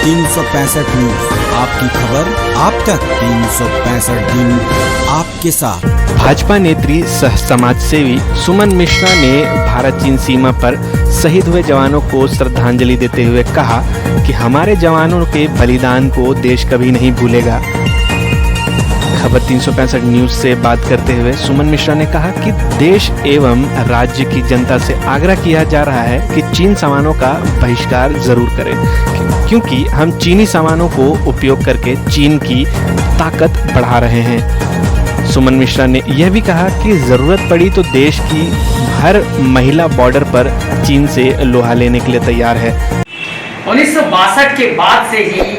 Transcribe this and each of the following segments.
365 news, आपकी खबर आप तक। 365 दिन आपके साथ। भाजपा नेत्री सह समाज सेवी सुमन मिश्रा ने भारत चीन सीमा पर शहीद हुए जवानों को श्रद्धांजलि देते हुए कहा कि हमारे जवानों के बलिदान को देश कभी नहीं भूलेगा। खबर 365 न्यूज से बात करते हुए सुमन मिश्रा ने कहा कि देश एवं राज्य की जनता से आग्रह किया जा रहा है कि चीन सामानों का बहिष्कार जरूर करें, क्योंकि हम चीनी सामानों को उपयोग करके चीन की ताकत बढ़ा रहे हैं। सुमन मिश्रा ने यह भी कहा कि जरूरत पड़ी तो देश की हर महिला बॉर्डर पर चीन से लोहा लेने के लिए तैयार है। 1962 के बाद से ही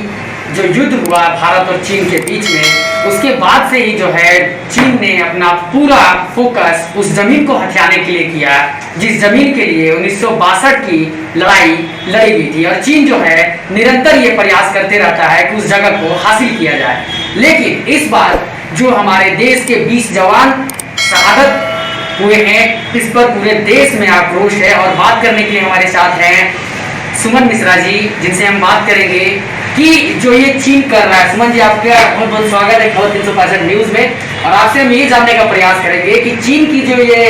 जो युद्ध हुआ भारत और चीन के बीच में, उसके बाद से ही जो है चीन ने अपना पूरा फोकस उस जमीन को हथियाने के लिए किया जिस जमीन के लिए 1962 की लड़ाई लड़ी गई थी। और चीन जो है निरंतर ये प्रयास करते रहता है कि उस जगह को हासिल किया जाए। लेकिन इस बार जो हमारे देश के 20 जवान शहादत हुए हैं, इस पर पूरे देश में आक्रोश है। और बात करने के लिए हमारे साथ हैं सुमन मिश्रा जी, जिनसे हम बात करेंगे कि जो ये चीन कर रहा है। सुमन जी, आपका बहुत बहुत स्वागत है खबर 365 न्यूज में। और आपसे हम ये जानने का प्रयास करेंगे कि चीन की जो ये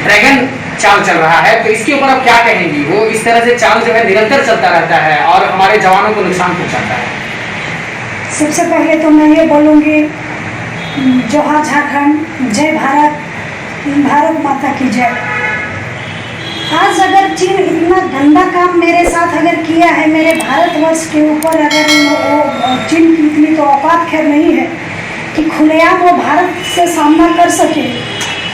ड्रैगन चाल चल रहा है, तो इसके ऊपर आप क्या कहेंगी? वो इस तरह से चाल जो है निरंतर चलता रहता है और हमारे जवानों को नुकसान पहुंचाता है। सबसे पहले तो मैं ये बोलूँगी, जोहार झारखंड, जय भारत, भारत माता की जय। आज अगर चीन इतना गंदा काम मेरे साथ अगर किया है, मेरे भारतवर्ष के ऊपर, अगर वो चीन की इतनी तो औकात खैर नहीं है कि खुलेआम वो भारत से सामना कर सके।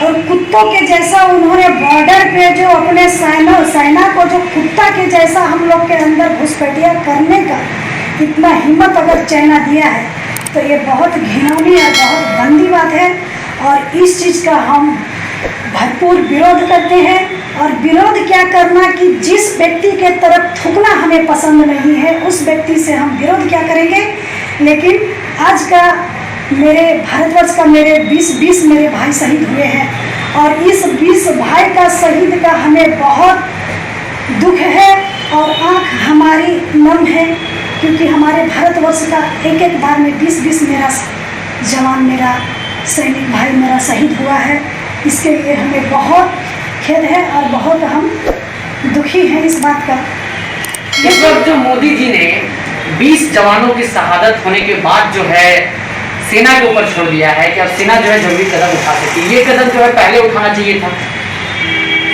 और कुत्तों के जैसा उन्होंने बॉर्डर पे जो अपने सेना को जो कुत्ता के जैसा हम लोग के अंदर घुसपैठिया करने का इतना हिम्मत अगर चाइना दिया है, तो ये बहुत घिनौनी और बहुत गंदी बात है। और इस चीज़ का हम भरपूर विरोध करते हैं। और विरोध क्या करना कि जिस व्यक्ति के तरफ थूकना हमें पसंद नहीं है, उस व्यक्ति से हम विरोध क्या करेंगे। लेकिन आज का मेरे भारतवर्ष का मेरे 20 मेरे भाई शहीद हुए हैं। और इस 20 भाई का शहीद का हमें बहुत दुख है और आँख हमारी नम है, क्योंकि हमारे भारतवर्ष का एक बार में 20 मेरा जवान, मेरा सैनिक भाई मेरा शहीद हुआ है। इसके लिए हमें बहुत खेद है और बहुत हम दुखी हैं इस बात का। इस वक्त जो मोदी जी ने 20 जवानों की शहादत होने के बाद जो है सेना के ऊपर छोड़ दिया है कि अब सेना जो है जरूरी कदम उठा सकती है, ये कदम जो है पहले उठाना चाहिए था।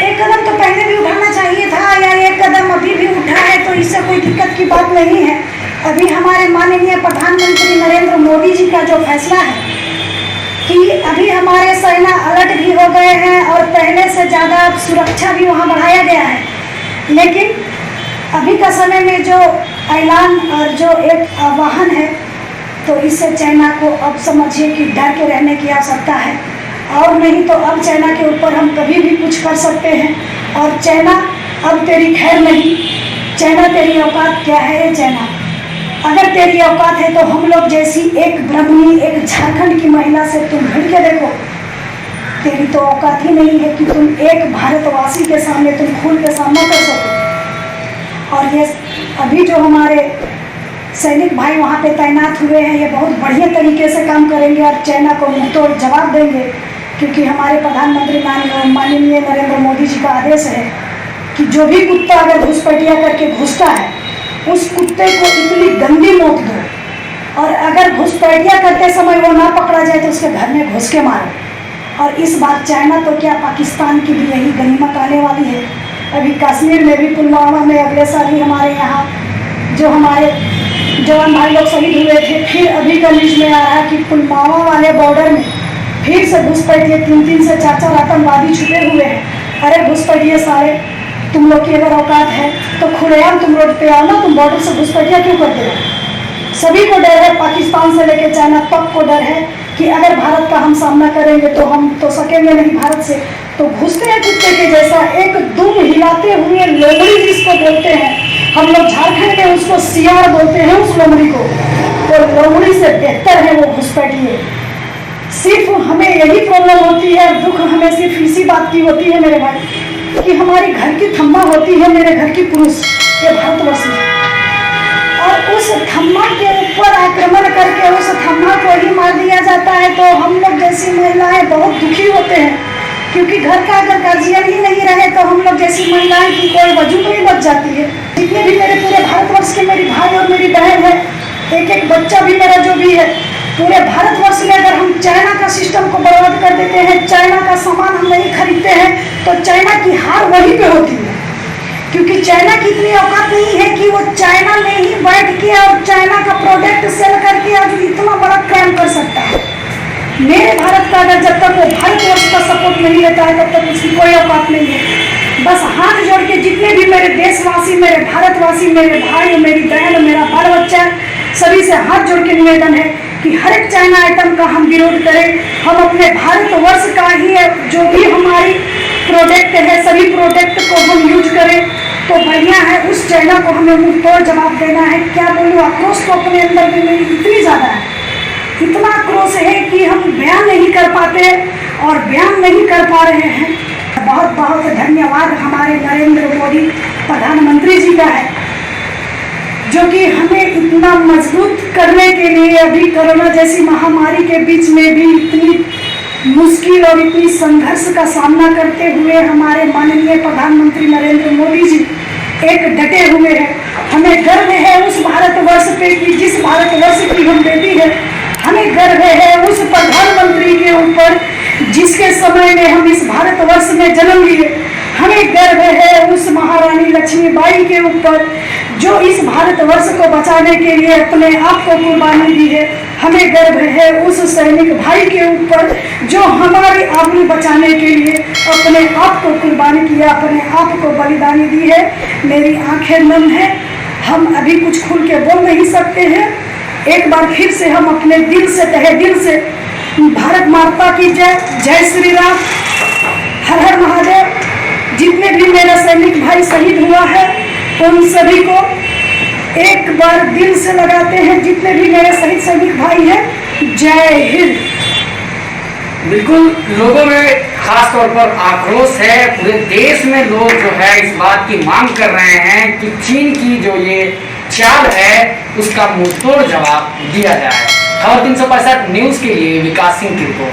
एक कदम तो पहले भी उठाना चाहिए था, या एक कदम अभी भी उठा है तो इससे कोई दिक्कत की बात नहीं है। अभी हमारे माननीय प्रधानमंत्री नरेंद्र मोदी जी का जो फैसला है कि अभी हमारे सेना अलर्ट भी हो गए हैं और पहले से ज़्यादा सुरक्षा भी वहाँ बढ़ाया गया है। लेकिन अभी का समय में जो ऐलान और जो एक आह्वान है, तो इससे चाइना को अब समझिए कि डर के रहने की आवश्यकता है। और नहीं तो अब चाइना के ऊपर हम कभी भी कुछ कर सकते हैं। और चाइना अब तेरी खैर नहीं, चाइना तेरी औकात क्या है रे चाइना? अगर तेरी औकात है तो हम लोग जैसी एक ब्राह्मणी, एक झारखंड की महिला से तुम भिड़ के देखो, तेरी तो औकात ही नहीं है कि तुम एक भारतवासी के सामने तुम खुल के सामना कर सको। और ये अभी जो हमारे सैनिक भाई वहाँ पे तैनात हुए हैं, ये बहुत बढ़िया तरीके से काम करेंगे और चाइना को मुंहतोड़ जवाब देंगे, क्योंकि हमारे प्रधानमंत्री माननीय नरेंद्र मोदी जी का आदेश है कि जो भी कुत्ता अगर घुसपैठिया करके घुसता है, उस कुत्ते को इतनी गंदी मौत दो। और अगर घुसपैठिया करते समय वो ना पकड़ा जाए तो उसके घर में घुस के मारो। और इस बार चाइना तो क्या, पाकिस्तान की भी यही गनीमत आने वाली है। अभी कश्मीर में भी, पुलवामा में अगले साल ही हमारे यहाँ जो हमारे जवान भाई लोग शहीद हुए थे, फिर अभी का न्यूज़ में आ रहा है कि पुलवामा वाले बॉर्डर में फिर से घुसपैठिए 3 से 4 आतंकवादी छुपे हुए हैं। अरे घुसपैठिए सारे, तुम लोग की अगर औकात है तो खुलेआम तुम रोड पे आओ ना, तुम बॉर्डर से घुसपैठिया क्यों करते हो? सभी को डर है, पाकिस्तान से लेकर चाइना तक को डर है कि अगर भारत का हम सामना करेंगे तो हम तो सकेंगे नहीं भारत से। तो घुसते हैं कुत्ते के जैसा, एक दुम हिलाते हुए लोमड़ी जिसको बोलते हैं, हम लोग झारखंड में उसको सियार बोलते हैं उस लोमड़ी को, तो लोमड़ी से बेहतर है वो घुसपैठिए। सिर्फ हमें यही प्रॉब्लम होती है, दुख हमें सिर्फ इसी बात की होती है मेरे भाई, कि हमारी घर की थम्मा होती है मेरे घर की पुरुष, ये भारतवर्ष में। उस थम्मा के ऊपर आक्रमण करके उस थम्मा को ही मार दिया जाता है तो हम लोग जैसी महिलाएं बहुत दुखी होते हैं, क्योंकि घर का अगर गार्जियन ही नहीं रहे तो हम लोग जैसी महिलाएं की कोई वजूद नहीं बच जाती है। जितने भी मेरे पूरे भारतवर्ष के मेरी भाई और मेरी बहन है, एक एक बच्चा भी मेरा जो भी है, पूरे भारतवर्ष में अगर हम चाइना का सिस्टम को बर्बाद कर देते हैं, चाइना का सामान हम नहीं खरीदते हैं, तो चाइना की हार वहीं पे होती है। क्योंकि चाइना की इतनी औकात नहीं है कि वो चाइना में ही बैठ के और चाइना का प्रोडक्ट सेल करके आज इतना बड़ा क्राइम कर सकता है। मेरे भारत का अगर जब तक वो भारतवर्ष का सपोर्ट नहीं लेता है तब तक उसकी कोई औकात नहीं है। बस हाथ जोड़ के जितने भी मेरे देशवासी, मेरे भारतवासी, मेरे भाई, मेरी बहन, मेरा बाल बच्चा, सभी से हाथ जोड़ के निवेदन है कि हर एक चाइना आइटम का हम विरोध करें। हम अपने भारतवर्ष का ही जो भी हमारी प्रोडक्ट है, सभी प्रोडक्ट को हम यूज करें तो बढ़िया है। उस चाइना को हमें मुंह तोड़ जवाब देना है। क्या बोलूँ, आक्रोश तो अपने अंदर में मेरी इतनी ज़्यादा है, इतना आक्रोश है कि हम बयान नहीं कर पाते और बयान नहीं कर पा रहे हैं। बहुत बहुत धन्यवाद हमारे नरेंद्र मोदी प्रधानमंत्री जी का है, जो कि हमें इतना मजबूत करने के लिए अभी कोरोना जैसी महामारी के बीच में भी इतनी मुश्किल और इतनी संघर्ष का सामना करते हुए हमारे माननीय प्रधानमंत्री नरेंद्र मोदी जी एक डटे हुए हैं। हमें गर्व है उस भारतवर्ष पे कि जिस भारतवर्ष की हम बेटी है। हमें गर्व है उस प्रधानमंत्री के ऊपर जिसके समय में हम इस भारतवर्ष में जन्म लिए। हमें गर्व है उस महारानी लक्ष्मीबाई के ऊपर जो इस भारतवर्ष को बचाने के लिए अपने आप को कुर्बानी दी है। हमें गर्व है उस सैनिक भाई के ऊपर जो हमारी आबरू बचाने के लिए अपने आप को कुर्बानी किया, अपने आप को बलिदानी दी है। मेरी आंखें नम है, हम अभी कुछ खुल के बोल नहीं सकते हैं। एक बार फिर से हम अपने दिल से, तहे दिल से भारत माता की जय, जय श्री राम, हर हर महादेव। जितने भी मेरा सैनिक भाई शहीद हुआ है उन सभी को एक बार दिल से लगाते हैं। जितने भी मेरे शहीद सैनिक भाई हैं, जय हिंद। बिल्कुल, लोगों में खास तौर पर आक्रोश है। पूरे देश में लोग जो है इस बात की मांग कर रहे हैं कि चीन की जो ये चाल है उसका मुंहतोड़ जवाब दिया जाए। खबर 365 न्यूज के लिए विकास सिंह की रिपोर्ट।